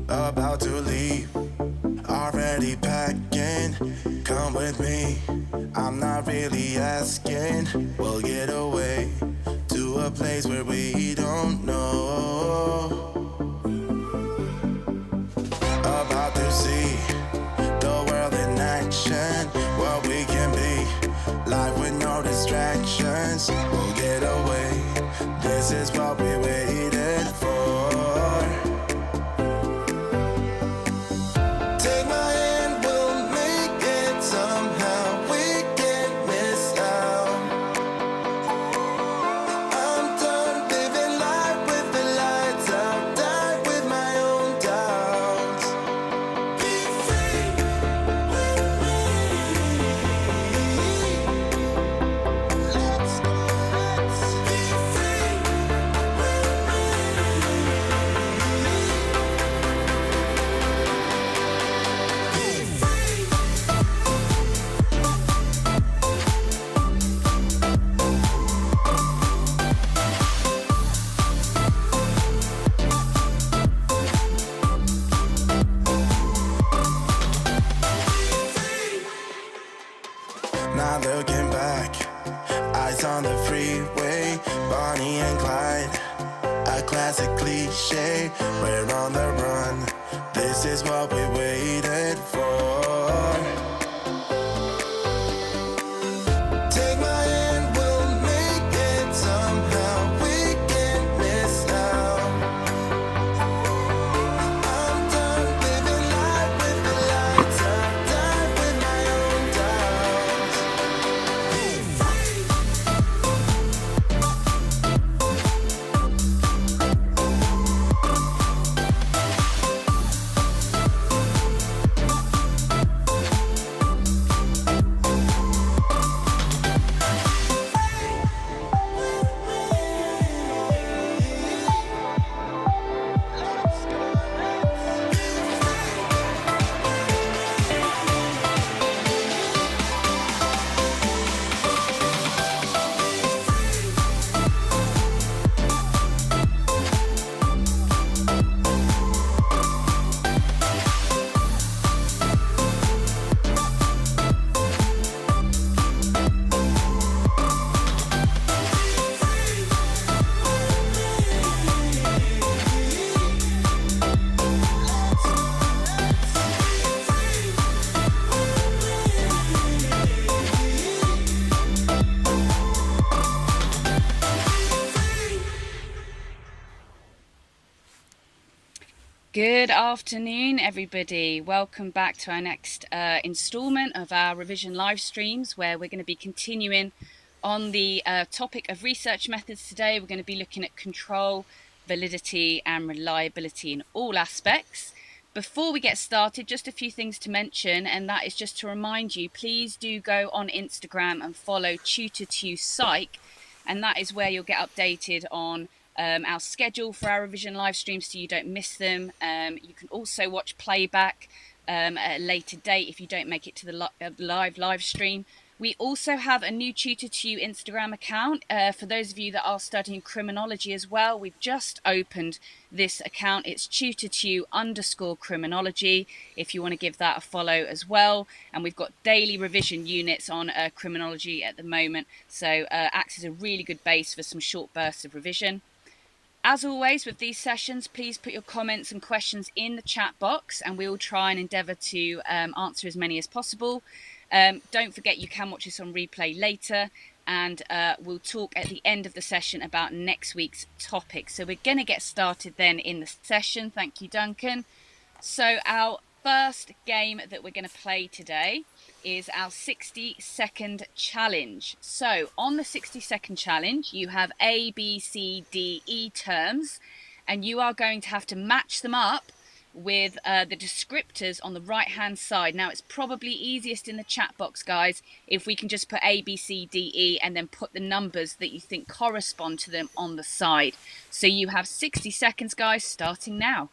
about to leave, already packing. Come with me, I'm not really asking. We'll get away to a place where we don't know. About to see the world in action, what we can be, life with no distractions. We'll get away, this is what we waited for. Take my hand, we'll make it somehow. We can't miss out. I'm done living life with the lights out. Die with my own doubts. Be free with me. Let's be free with Not looking back, eyes on the freeway, Bonnie and Clyde, a classic cliche. We're on the run, this is what we waited for. Take my hand, we'll make it somehow. We can't miss out. I'm done living life with the lights out. Die with my own doubts. Good afternoon, everybody. Welcome back to our next instalment of our revision live streams, where we're going to be continuing on the topic of research methods today. We're going to be looking at control, validity and reliability in all aspects. Before we get started, just a few things to mention, and that is just to remind you, please do go on Instagram and follow Tutor2Psych, and that is where you'll get updated on our schedule for our revision live streams so you don't miss them. You can also watch playback at a later date if you don't make it to the live stream. We also have a new Tutor2 Instagram account for those of you that are studying criminology as well. We've just opened this account. It's Tutor2_criminology if you want to give that a follow as well. And we've got daily revision units on criminology at the moment, so acts as a really good base for some short bursts of revision. As always with these sessions, please put your comments and questions in the chat box and we will try and endeavour to answer as many as possible. Don't forget you can watch this on replay later, and we'll talk at the end of the session about next week's topic. So we're going to get started then in the session. Thank you, Duncan. So our first game that we're going to play today is our 60-second challenge. So on the 60-second challenge, you have A, B, C, D, E terms, and you are going to have to match them up with the descriptors on the right hand side. Now it's probably easiest in the chat box, guys, if we can just put A, B, C, D, E and then put the numbers that you think correspond to them on the side. So you have 60 seconds, guys, starting now.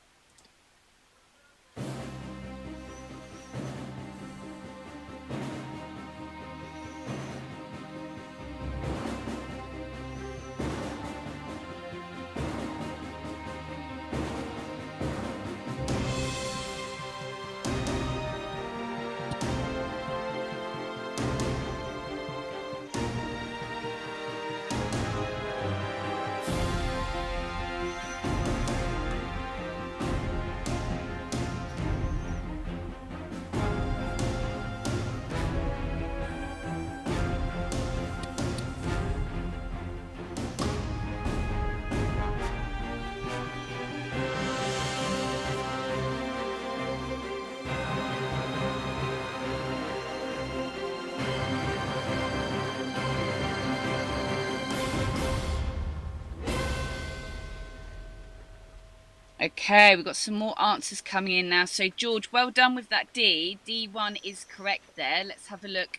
Okay, we've got some more answers coming in now. So, George, well done with that D. D1 is correct there. Let's have a look.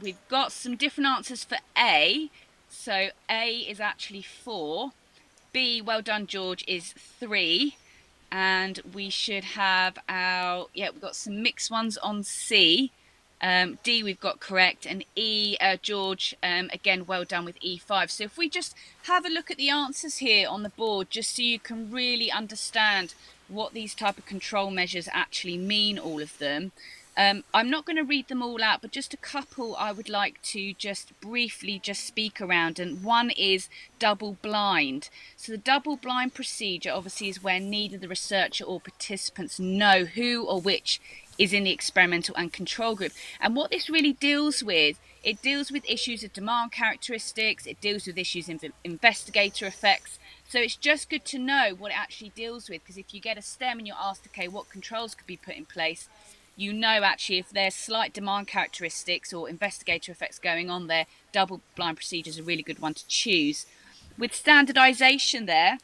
We've got some different answers for A. So, A is actually 4. B, well done, George, is 3. And we should have we've got some mixed ones on C. D, we've got correct. And E, George, again, well done with E5. So if we just have a look at the answers here on the board, just so you can really understand what these type of control measures actually mean, all of them. I'm not going to read them all out, but just a couple I would like to just briefly just speak around. And one is double blind. So the double blind procedure obviously is where neither the researcher or participants know who or which is in the experimental and control group. And what this really deals with, it deals with issues of demand characteristics, it deals with issues of investigator effects. So it's just good to know what it actually deals with, because if you get a STEM and you're asked, okay, what controls could be put in place, you know actually if there's slight demand characteristics or investigator effects going on there, double blind procedure is a really good one to choose. With standardization there,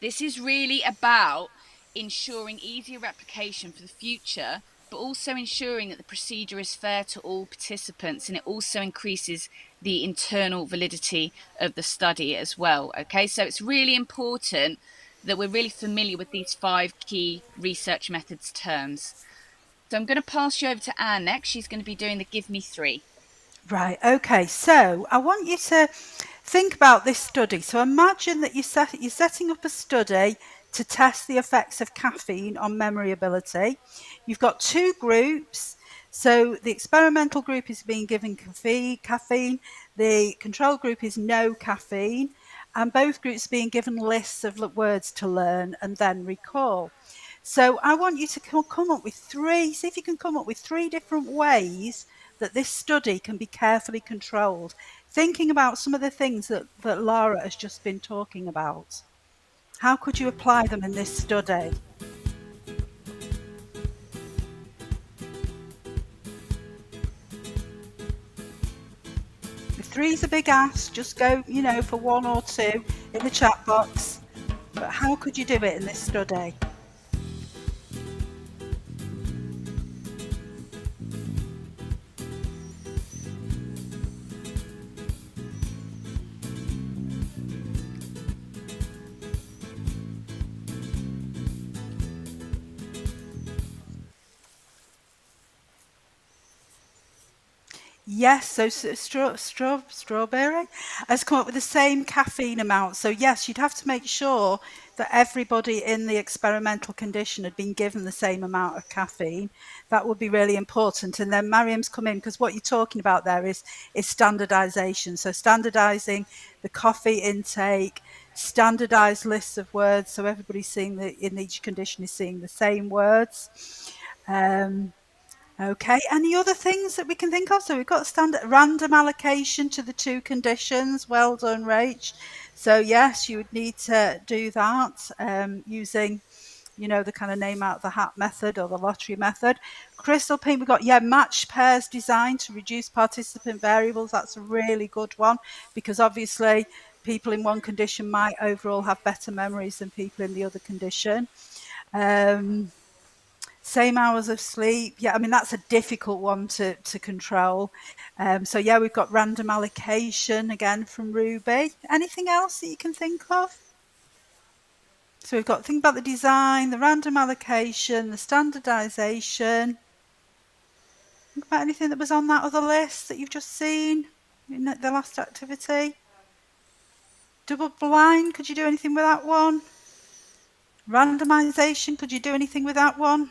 this is really about ensuring easier replication for the future, but also ensuring that the procedure is fair to all participants, and it also increases the internal validity of the study as well. Okay, so it's really important that we're really familiar with these 5 key research methods terms. So I'm going to pass you over to Anne next. She's going to be doing the Give Me 3. Right, okay, so I want you to think about this study. So imagine that you're setting up a study to test the effects of caffeine on memory ability. You've got 2 groups. So the experimental group is being given caffeine, the control group is no caffeine, and both groups being given lists of words to learn and then recall. So I want you to come up with 3, see if you can come up with 3 different ways that this study can be carefully controlled, thinking about some of the things that Lara has just been talking about. How could you apply them in this study? If 3's a big ask, just go, for 1 or 2 in the chat box. But how could you do it in this study? Yes, so strawberry has come up with the same caffeine amount. So yes, you'd have to make sure that everybody in the experimental condition had been given the same amount of caffeine. That would be really important. And then Mariam's come in, because what you're talking about there is standardization. So standardizing the coffee intake, standardized lists of words, so everybody's seeing in each condition is seeing the same words. Okay, any other things that we can think of? So we've got standard random allocation to the 2 conditions. Well done, Rach. So yes, you would need to do that using, the kind of name out of the hat method or the lottery method. Crystal Pink, we've got, match pairs design to reduce participant variables. That's a really good one, because obviously people in one condition might overall have better memories than people in the other condition. Same hours of sleep. Yeah, I mean, that's a difficult one to control. So yeah, we've got random allocation again from Ruby. Anything else that you can think of? So we've got think about the design, the random allocation, the standardization. Think about anything that was on that other list that you've just seen in the last activity. Double blind, could you do anything with that one? Randomization, could you do anything with that one?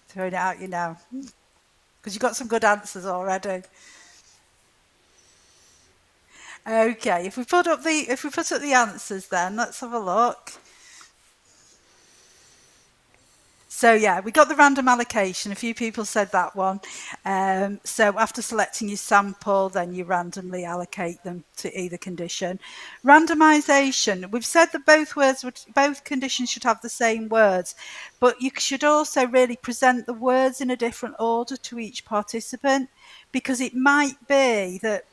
Throwing it out you now, because you've got some good answers already. Okay, if we put up the answers, then let's have a look. So yeah, we got the random allocation. A few people said that one. So after selecting your sample, then you randomly allocate them to either condition. Randomization. We've said that both conditions should have the same words, but you should also really present the words in a different order to each participant, because it might be that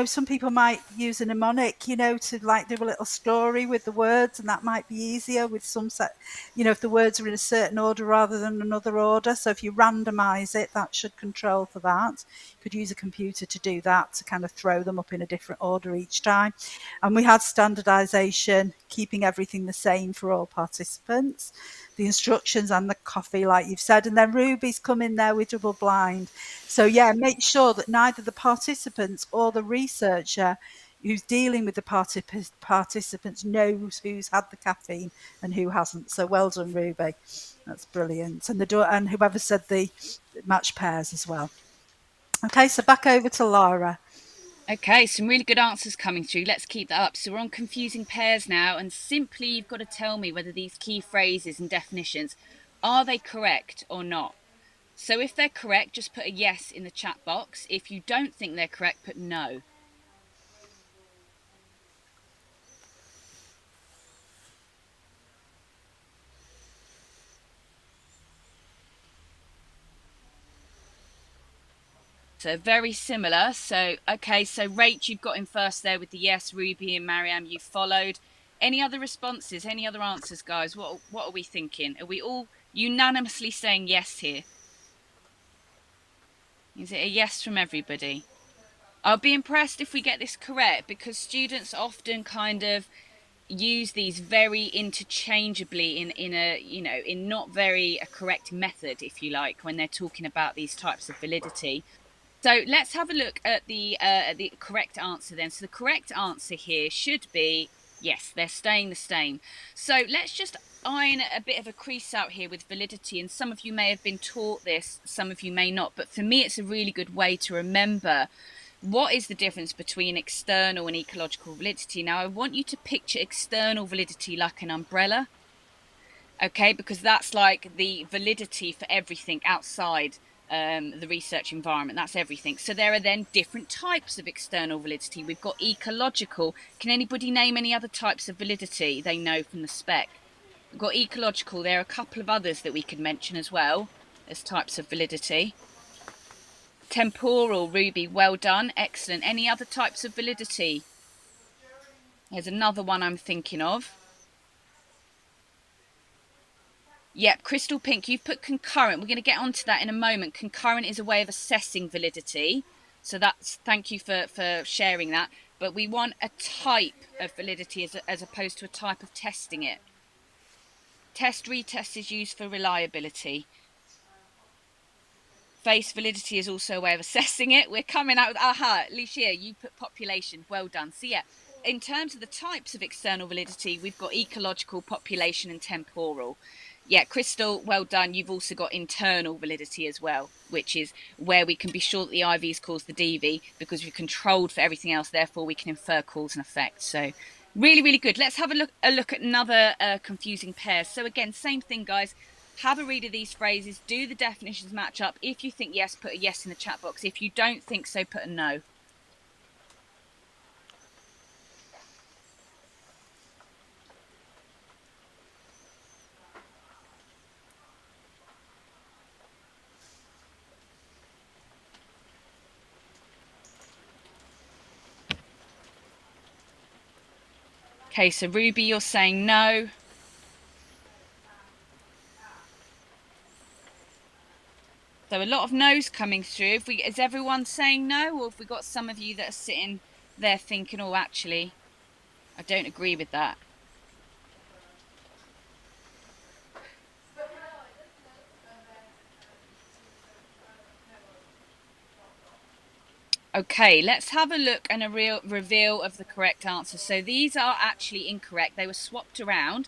some people might use a mnemonic, to like do a little story with the words, and that might be easier with some set, if the words are in a certain order rather than another order. So if you randomize it, that should control for that. You could use a computer to do that, to kind of throw them up in a different order each time. And we had standardization, keeping everything the same for all participants, the instructions and the coffee, like you've said. And then Ruby's come in there with double blind. So yeah, make sure that neither the participants or the researcher who's dealing with the participants knows who's had the caffeine and who hasn't. So well done, Ruby. That's brilliant. And whoever said the match pairs as well. Okay, so back over to Laura. Okay, some really good answers coming through. Let's keep that up. So we're on confusing pairs now, and simply you've got to tell me whether these key phrases and definitions, are they correct or not? So if they're correct, just put a yes in the chat box. If you don't think they're correct, put no. So very similar. So, okay, so Rach, you've got in first there with the yes. Ruby and Mariam, you followed. Any other responses? Any other answers, guys? What are we thinking? Are we all unanimously saying yes here? Is it a yes from everybody? I'll be impressed if we get this correct, because students often kind of use these very interchangeably in not very a correct method, if you like, when they're talking about these types of validity. So let's have a look at the correct answer then. So the correct answer here should be yes, they're staying the same. So let's just iron a bit of a crease out here with validity. And some of you may have been taught this, some of you may not. But for me, it's a really good way to remember what is the difference between external and ecological validity. Now, I want you to picture external validity like an umbrella. Okay, because that's like the validity for everything outside the research environment. That's everything. So there are then different types of external validity. We've got ecological. Can anybody name any other types of validity they know from the spec? We've got ecological. There are a couple of others that we could mention as well as types of validity. Temporal, Ruby, well done. Excellent. Any other types of validity? There's another one I'm thinking of. Yep, Crystal Pink, you've put concurrent. We're going to get onto that in a moment. Concurrent is a way of assessing validity. So thank you for sharing that. But we want a type of validity as opposed to a type of testing it. Test, retest is used for reliability. Face validity is also a way of assessing it. We're coming out with, Lucia, you put population. Well done. So yeah, in terms of the types of external validity, we've got ecological, population, and temporal. Yeah, Crystal, well done. You've also got internal validity as well, which is where we can be sure that the IVs cause the DV because we've controlled for everything else. Therefore, we can infer cause and effect. So really, really good. Let's have a look at another confusing pair. So again, same thing, guys. Have a read of these phrases. Do the definitions match up? If you think yes, put a yes in the chat box. If you don't think so, put a no. Okay, so Ruby, you're saying no. So a lot of no's coming through. Is everyone saying no, or have we got some of you that are sitting there thinking, oh, actually, I don't agree with that? Okay, let's have a look and a real reveal of the correct answer. So these are actually incorrect. They were swapped around.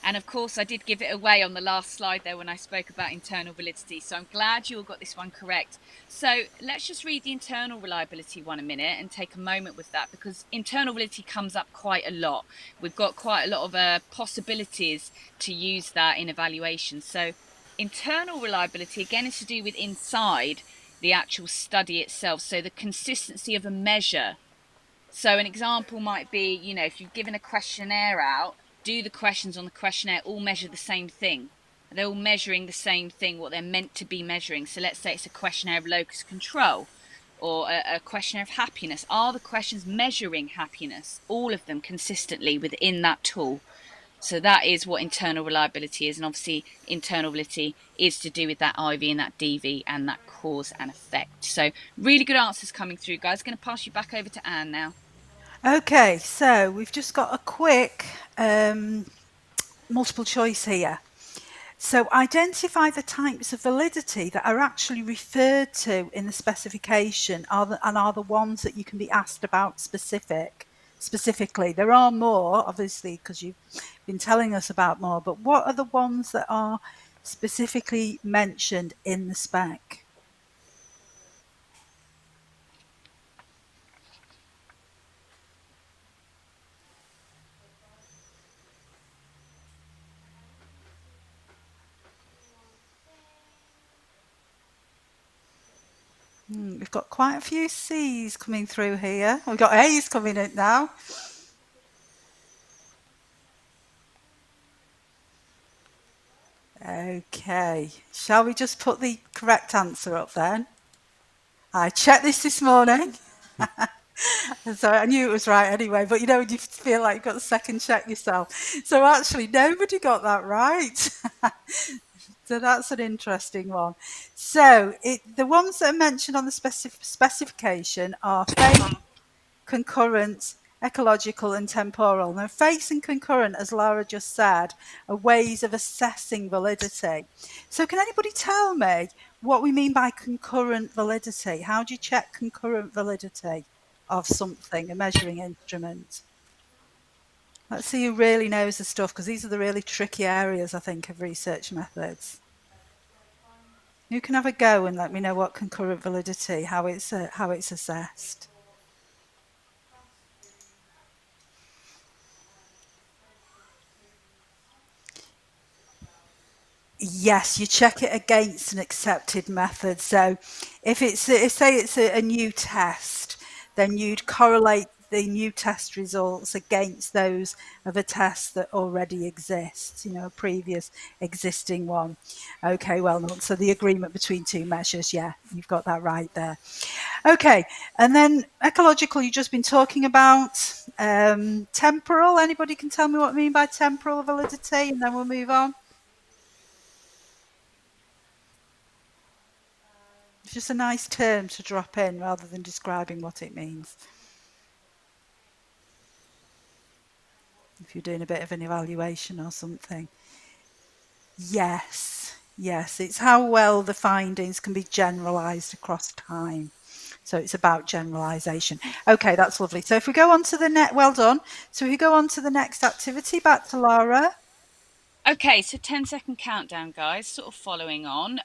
And of course, I did give it away on the last slide there when I spoke about internal validity. So I'm glad you all got this one correct. So let's just read the internal reliability one a minute and take a moment with that, because internal validity comes up quite a lot. We've got quite a lot of possibilities to use that in evaluation. So internal reliability, again, is to do with inside the actual study itself. So the consistency of a measure. So an example might be, if you've given a questionnaire out, do the questions on the questionnaire all measure the same thing? They're all measuring the same thing, what they're meant to be measuring. So let's say it's a questionnaire of locus control. or a questionnaire of happiness? Are the questions measuring happiness, all of them consistently within that tool? So that is what internal reliability is. And obviously, internal reliability is to do with that IV and that DV and that cause and effect. So really good answers coming through, guys. Going to pass you back over to Anne now. Okay, so we've just got a quick multiple choice here. So identify the types of validity that are actually referred to in the specification and are the ones that you can be asked about specifically. There are more, obviously, because you've been telling us about more, but what are the ones that are specifically mentioned in the spec? We've got quite a few C's coming through here. We've got A's coming in now. Okay, shall we just put the correct answer up then? I checked this morning. So I knew it was right anyway, but you know, you feel like you've got to second check yourself. So actually, nobody got that right. So that's an interesting one. So the ones that are mentioned on the specification are phase, concurrent, ecological, and temporal. Now, phase and concurrent, as Lara just said, are ways of assessing validity. So can anybody tell me what we mean by concurrent validity? How do you check concurrent validity of something, a measuring instrument? Let's see who really knows the stuff, because these are the really tricky areas, I think, of research methods. You can have a go and let me know what concurrent validity, how it's assessed. Yes, you check it against an accepted method. So if say it's a new test, then you'd correlate the new test results against those of a test that already exists, a previous existing one. Okay, well, so the agreement between two measures, yeah, you've got that right there. Okay, and then ecological, you've just been talking about. Temporal, anybody can tell me what I mean by temporal validity, and then we'll move on. It's just a nice term to drop in rather than describing what it means. If you're doing a bit of an evaluation or something. Yes, it's how well the findings can be generalised across time. So it's about generalisation. Okay, that's lovely. So if we go on to the well done. So if we go on to the next activity, back to Lara. Okay, so 10-second countdown, guys, sort of following on.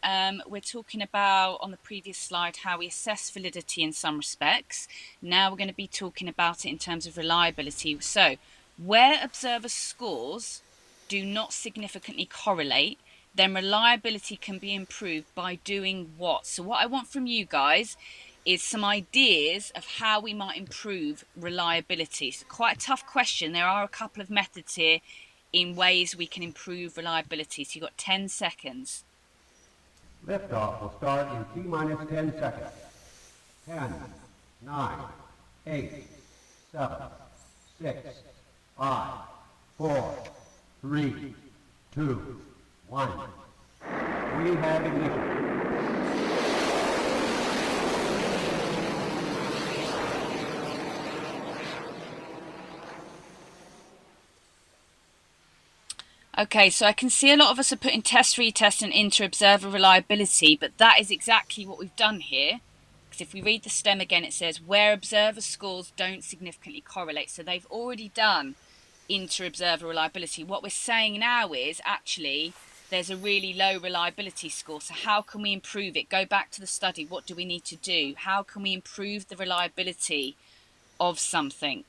We're talking about, on the previous slide, how we assess validity in some respects. Now we're going to be talking about it in terms of reliability. So where observer scores do not significantly correlate, then reliability can be improved by doing what? So what I want from you guys is some ideas of how we might improve reliability. So quite a tough question. There are a couple of methods here in ways we can improve reliability. So you've got 10 seconds. Liftoff will start in T-minus 10 seconds. 10, 9, 8, 7, 6, 5, 4, 3, 2, 1. We have ignition. Okay, so I can see a lot of us are putting test, retest, and inter-observer reliability, but that is exactly what we've done here. Because if we read the stem again, it says where observer scores don't significantly correlate. So they've already done inter-observer reliability. What we're saying now is actually there's a really low reliability score. So how can we improve it? Go back to the study. What do we need to do? How can we improve the reliability of something?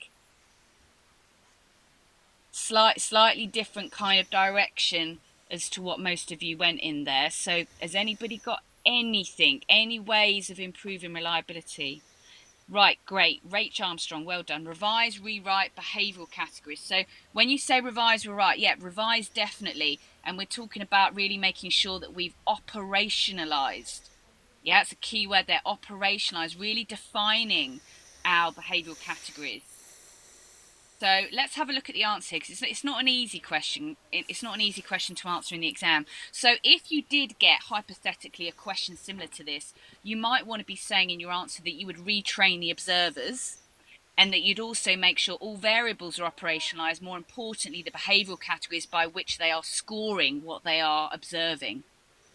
Slightly different kind of direction as to what most of you went in there. So has anybody got anything, any ways of improving reliability? Right, great. Rach Armstrong, well done. Revise, rewrite, behavioural categories. So when you say revise, rewrite, yeah, revise definitely. And we're talking about really making sure that we've operationalised Yeah, it's a key word there, operationalize, really defining our behavioural categories. So let's have a look at the answer, because it's not an easy question. It's not an easy question to answer in the exam. So if you did get hypothetically a question similar to this, you might want to be saying in your answer that you would retrain the observers, and that you'd also make sure all variables are operationalized, more importantly, the behavioral categories by which they are scoring what they are observing.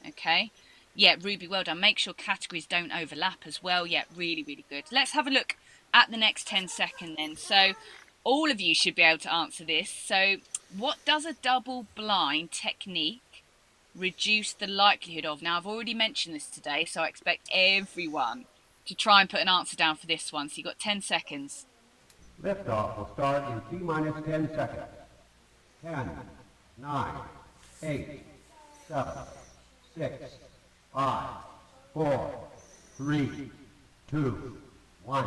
Okay. Yeah, Ruby, well done. Make sure categories don't overlap as well. Yeah, really, really good. Let's have a look at the next 10 seconds then. So all of you should be able to answer this. So what does a double blind technique reduce the likelihood of? Now, I've already mentioned this today, so I expect everyone to try and put an answer down for this one. So you've got 10 seconds. Liftoff will start in T minus 10 seconds. 10, 9, 8, 7, 6, 5, 4, 3, 2, 1.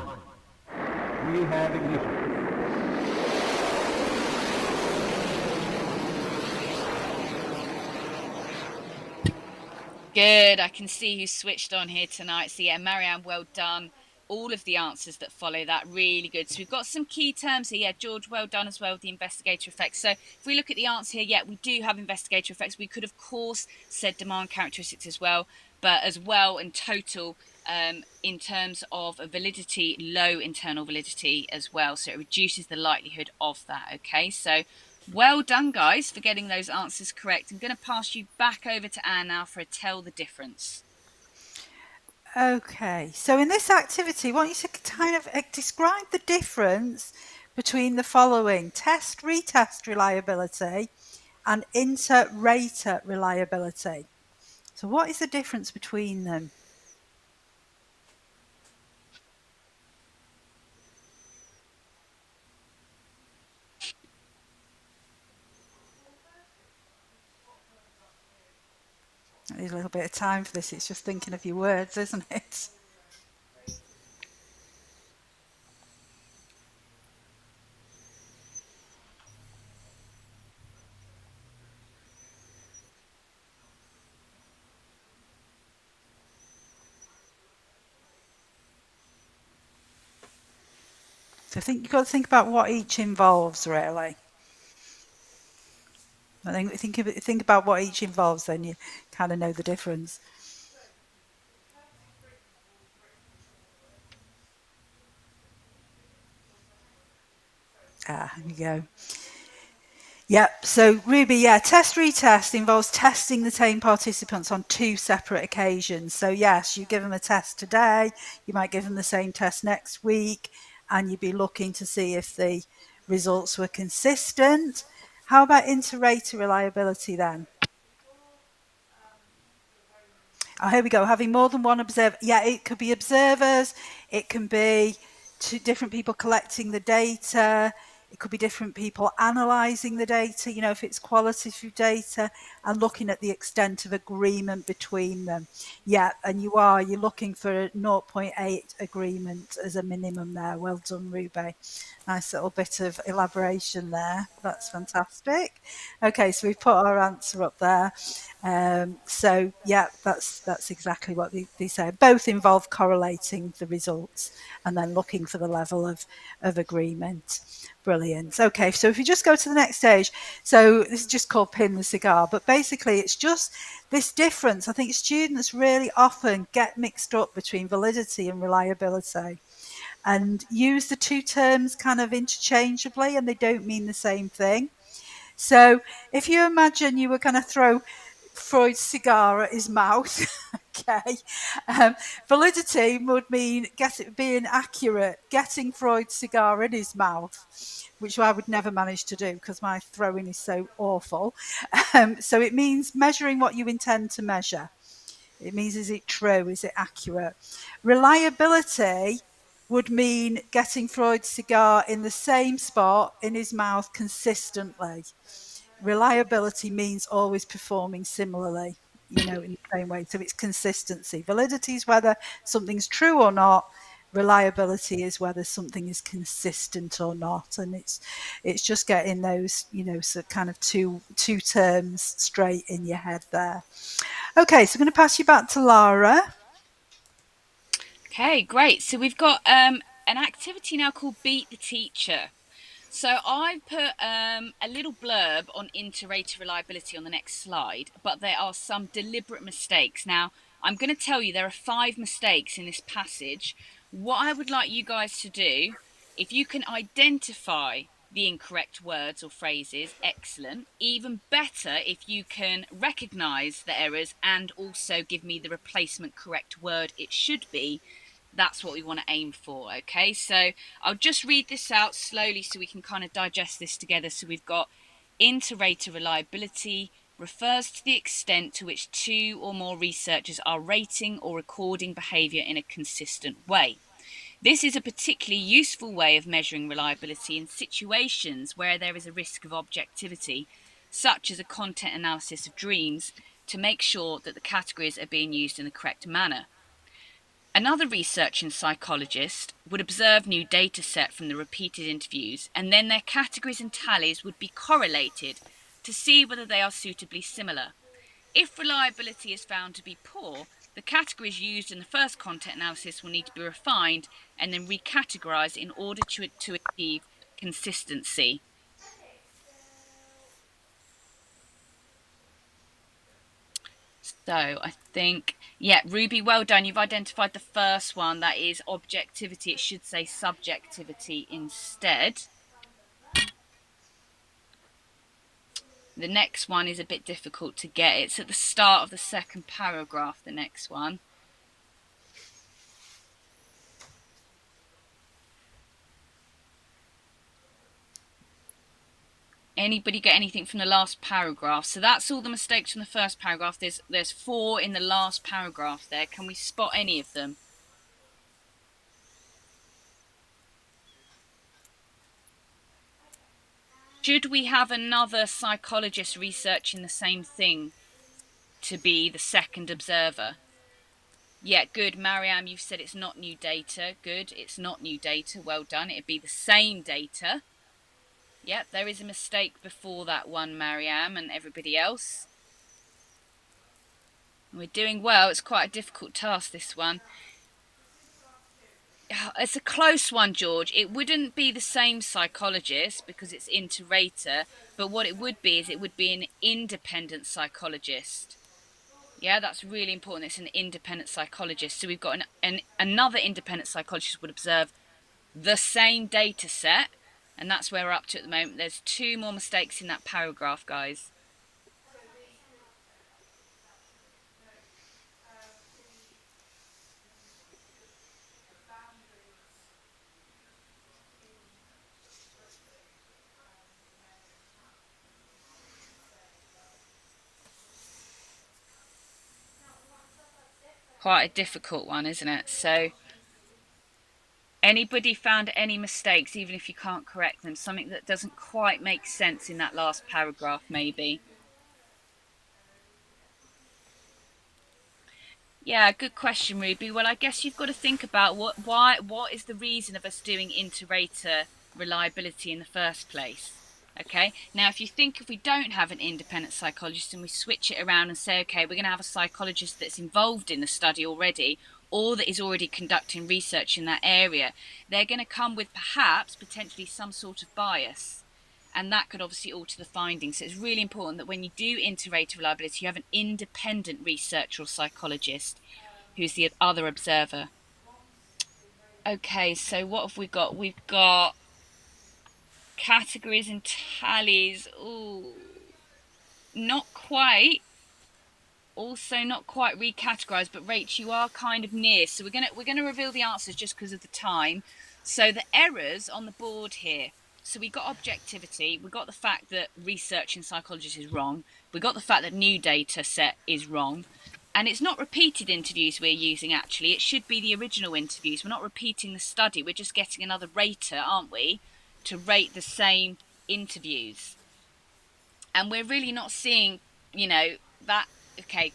We have ignition. Good. I can see who's switched on here tonight. So yeah, Marianne, well done. All of the answers that follow that, really good. So we've got some key terms here. Yeah, George, well done as well with the investigator effects. So if we look at the answer here, yeah, we do have investigator effects. We could, of course, said demand characteristics as well, but as well in total, in terms of a validity, low internal validity as well. So it reduces the likelihood of that. Okay, so well done, guys, for getting those answers correct. I'm going to pass you back over to Anne now for a tell the difference. Okay, so in this activity, I want you to kind of describe the difference between the following: test, retest reliability and inter-rater reliability. So what is the difference between them? I need a little bit of time for this. It's just thinking of your words, isn't it? So I think you've got to think about what each involves, really. I think about what each involves, then you kind of know the difference. Here we go. Yep. So Ruby, yeah, test retest involves testing the same participants on two separate occasions. So yes, you give them a test today, you might give them the same test next week, and you'd be looking to see if the results were consistent. How about inter-rater reliability then? Oh, here we go. Having more than one observer. Yeah, it could be observers. It can be two different people collecting the data. It could be different people analysing the data, you know, if it's qualitative data, and looking at the extent of agreement between them. Yeah, and you're looking for a 0.8 agreement as a minimum there. Well done, Ruby. Nice little bit of elaboration there. That's fantastic. Okay, so we've put our answer up there. So yeah, that's exactly what they say. Both involve correlating the results and then looking for the level of agreement. Brilliant. Okay, so if you just go to the next stage, so this is just called pin the cigar, but basically it's just this difference. I think students really often get mixed up between validity and reliability and use the two terms kind of interchangeably, and they don't mean the same thing. So if you imagine you were going to throw Freud's cigar at his mouth, okay, validity would mean being accurate, getting Freud's cigar in his mouth, which I would never manage to do because my throwing is so awful. So it means measuring what you intend to measure. It means, is it true? Is it accurate? Reliability would mean getting Freud's cigar in the same spot in his mouth consistently. Reliability means always performing similarly, you know, in the same way. So it's consistency. Validity is whether something's true or not. Reliability is whether something is consistent or not. And it's just getting those, you know, so kind of two terms straight in your head there. Okay, so I'm going to pass you back to Lara. Okay, great. So we've got an activity now called Beat the Teacher. So I put a little blurb on inter-rater reliability on the next slide, but there are some deliberate mistakes. Now, I'm going to tell you there are 5 mistakes in this passage. What I would like you guys to do, if you can identify the incorrect words or phrases, excellent. Even better if you can recognize the errors and also give me the replacement correct word it should be. That's what we want to aim for. Okay, so I'll just read this out slowly so we can kind of digest this together. So we've got inter-rater reliability refers to the extent to which 2 or more researchers are rating or recording behavior in a consistent way. This is a particularly useful way of measuring reliability in situations where there is a risk of objectivity, such as a content analysis of dreams, to make sure that the categories are being used in the correct manner. Another researching psychologist would observe new data set from the repeated interviews, and then their categories and tallies would be correlated to see whether they are suitably similar. If reliability is found to be poor, the categories used in the first content analysis will need to be refined and then recategorized in order to achieve consistency. So I think, yeah, Ruby, well done. You've identified the first one. That is objectivity. It should say subjectivity instead. The next one is a bit difficult to get. It's at the start of the second paragraph, the next one. Anybody get anything from the last paragraph? So that's all the mistakes from the first paragraph. There's 4 in the last paragraph there. Can we spot any of them? Should we have another psychologist researching the same thing to be the second observer? Yeah, good. Mariam, you've said it's not new data. Good. It's not new data. Well done. It'd be the same data. Yep, there is a mistake before that one, Mariam, and everybody else. We're doing well. It's quite a difficult task, this one. It's a close one, George. It wouldn't be the same psychologist because it's inter-rater, but what it would be is it would be an independent psychologist. Yeah, that's really important. It's an independent psychologist. So we've got another independent psychologist would observe the same data set, and that's where we're up to at the moment. There's 2 more mistakes in that paragraph, guys. Quite a difficult one, isn't it? So anybody found any mistakes, even if you can't correct them? Something that doesn't quite make sense in that last paragraph, maybe? Yeah, good question, Ruby. Well, I guess you've got to think about what is the reason of us doing inter-rater reliability in the first place? Okay, now if we don't have an independent psychologist and we switch it around and say, okay, we're going to have a psychologist that's involved in the study already or that is already conducting research in that area, they're going to come with perhaps potentially some sort of bias. And that could obviously alter the findings. So it's really important that when you do inter-rater reliability, you have an independent researcher or psychologist who's the other observer. Okay, so what have we got? We've got categories and tallies. Ooh, not quite. Also not quite recategorized, but Rach, you are kind of near. So we're gonna reveal the answers just because of the time. So the errors on the board here. So we got objectivity, we got the fact that research in psychologists is wrong, we got the fact that new data set is wrong, and it's not repeated interviews we're using actually, it should be the original interviews. We're not repeating the study, we're just getting another rater, aren't we, to rate the same interviews. And we're really not seeing, that, okay,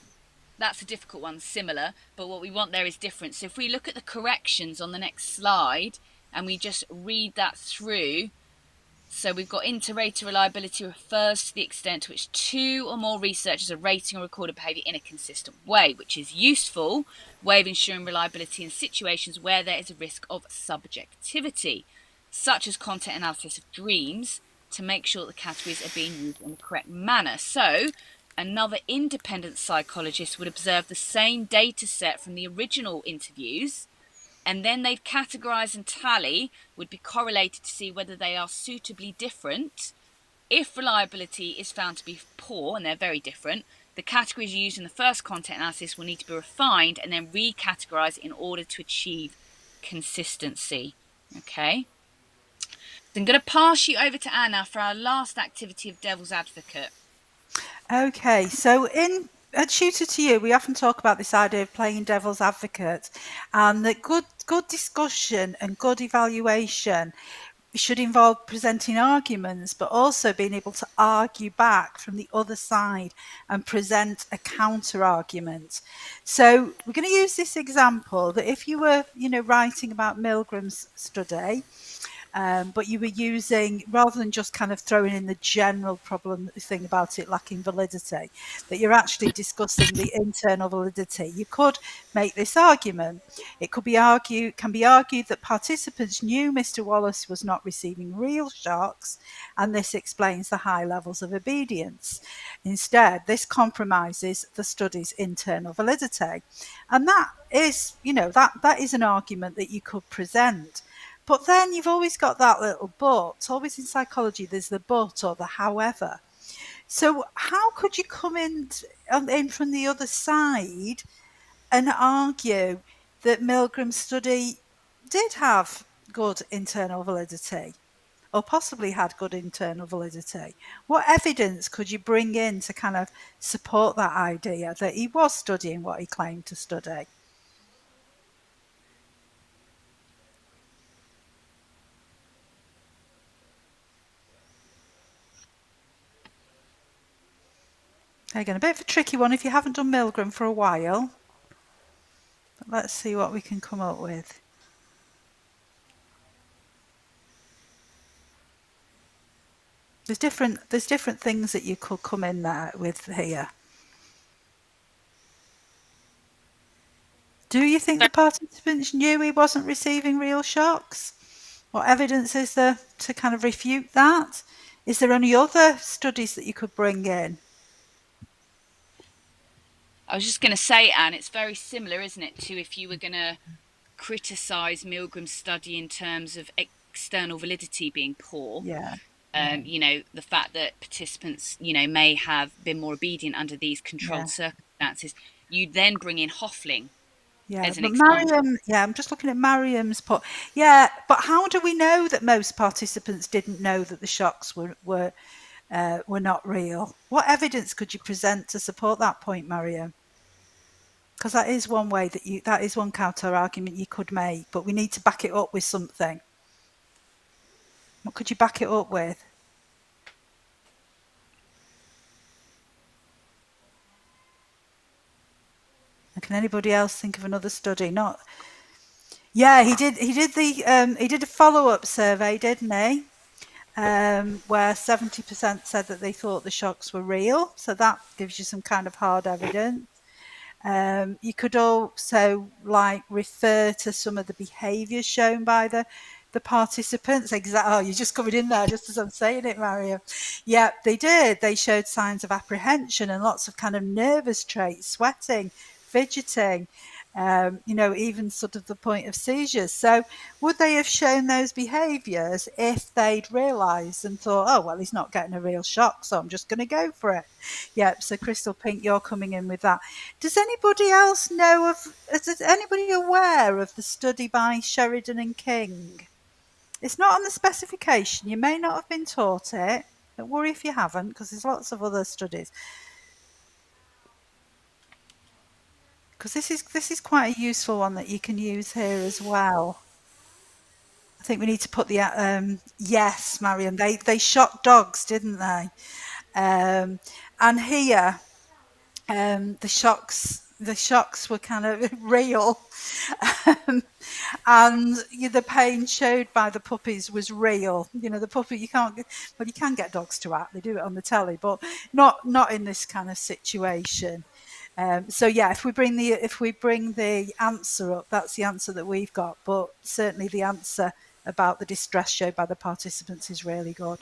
that's a difficult one, similar, but what we want there is different. So if we look at the corrections on the next slide and we just read that through, So we've got inter-rater reliability refers to the extent to which two or more researchers are rating or recording behaviour in a consistent way, which is useful way of ensuring reliability in situations where there is a risk of subjectivity, such as content analysis of dreams, to make sure that the categories are being used in the correct manner. So another independent psychologist would observe the same data set from the original interviews, and then they'd categorize and tally, would be correlated to see whether they are suitably different. If reliability is found to be poor, and they're very different, the categories used in the first content analysis will need to be refined and then recategorized in order to achieve consistency. Okay. So I'm going to pass you over to Anna for our last activity of Devil's Advocate. Okay, so at Shooter to You, we often talk about this idea of playing devil's advocate, and that good discussion and good evaluation should involve presenting arguments, but also being able to argue back from the other side and present a counter argument. So we're going to use this example that if you were, writing about Milgram's study, but you were using, rather than just kind of throwing in the general problem thing about it lacking validity, that you're actually discussing the internal validity. You could make this argument. It can be argued that participants knew Mr. Wallace was not receiving real shocks, and this explains the high levels of obedience. Instead, this compromises the study's internal validity. And that is, that is an argument that you could present. But then you've always got that little but. Always in psychology, there's the but or the however. So how could you come in from the other side and argue that Milgram's study did have good internal validity, or possibly had good internal validity? What evidence could you bring in to kind of support that idea that he was studying what he claimed to study? Again, a bit of a tricky one if you haven't done Milgram for a while. But let's see what we can come up with. There's different things that you could come in there with here. Do you think the participants knew he wasn't receiving real shocks? What evidence is there to kind of refute that? Is there any other studies that you could bring in? I was just going to say, Anne, it's very similar, isn't it, to if you were going to criticise Milgram's study in terms of external validity being poor. Yeah. The fact that participants, may have been more obedient under these controlled circumstances. You then bring in Hoffling as an example. I'm just looking at Mariam's put. Yeah, but how do we know that most participants didn't know that the shocks were not real? What evidence could you present to support that point, Mariam? Because that is one way that is one counter argument you could make, but we need to back it up with something. What could you back it up with? And can anybody else think of another study? Not. Yeah, he did a follow-up survey, didn't he? Where 70% said that they thought the shocks were real. So that gives you some kind of hard evidence. You could also refer to some of the behaviours shown by the participants. Oh, you're just coming in there just as I'm saying it, Mario. Yeah, they did. They showed signs of apprehension and lots of kind of nervous traits, sweating, fidgeting, even sort of the point of seizures. So would they have shown those behaviours if they'd realised and thought, oh, well, he's not getting a real shock, so I'm just going to go for it? Yep, so Crystal Pink, you're coming in with that. Does anybody else know is anybody aware of the study by Sheridan and King? It's not on the specification. You may not have been taught it. Don't worry if you haven't, because there's lots of other studies. Because this is quite a useful one that you can use here as well. I think we need to put the yes, Marion. They shot dogs, didn't they? And here, the shocks the shocks were kind of real. And the pain showed by the puppies was real. The puppy, you can get dogs to act, they do it on the telly, but not in this kind of situation. So yeah, if we bring the answer up, that's the answer that we've got. But certainly the answer about the distress showed by the participants is really good.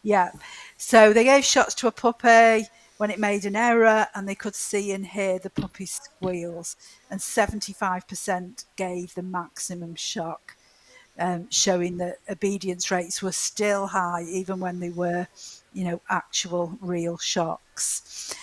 Yeah. So they gave shots to a puppy when it made an error, and they could see and hear the puppy squeals, and 75% gave the maximum shock, showing that obedience rates were still high even when they were, actual real shocks.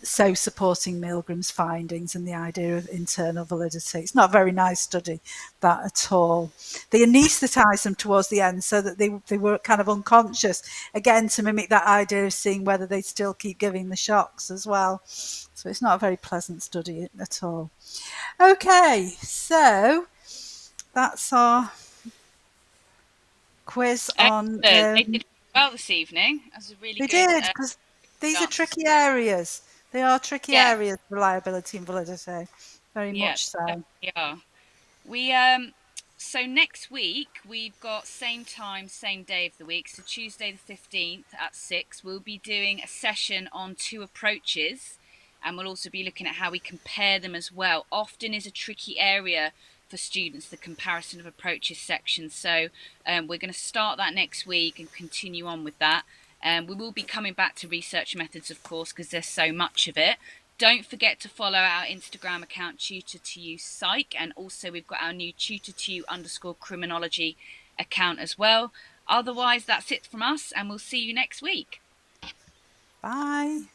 So supporting Milgram's findings and the idea of internal validity. It's not a very nice study, that at all. They anaesthetised them towards the end so that they were kind of unconscious, again to mimic that idea of seeing whether they still keep giving the shocks as well. So it's not a very pleasant study at all. Okay, so that's our quiz on. They did well this evening. That was a really They good did, because these are answers. tricky areas. They are tricky Yeah, areas, reliability and validity. Very yeah, much so. yeah. We so next week we've got same time, same day of the week. So Tuesday the 15th at 6, we'll be doing a session on two approaches, and we'll also be looking at how we compare them as well. Often is a tricky area for students, the comparison of approaches section. So we're going to start that next week and continue on with that. We will be coming back to research methods, of course, because there's so much of it. Don't forget to follow our Instagram account, Tutor2U Psych, and also we've got our new Tutor2U_criminology account as well. Otherwise, that's it from us, and we'll see you next week. Bye.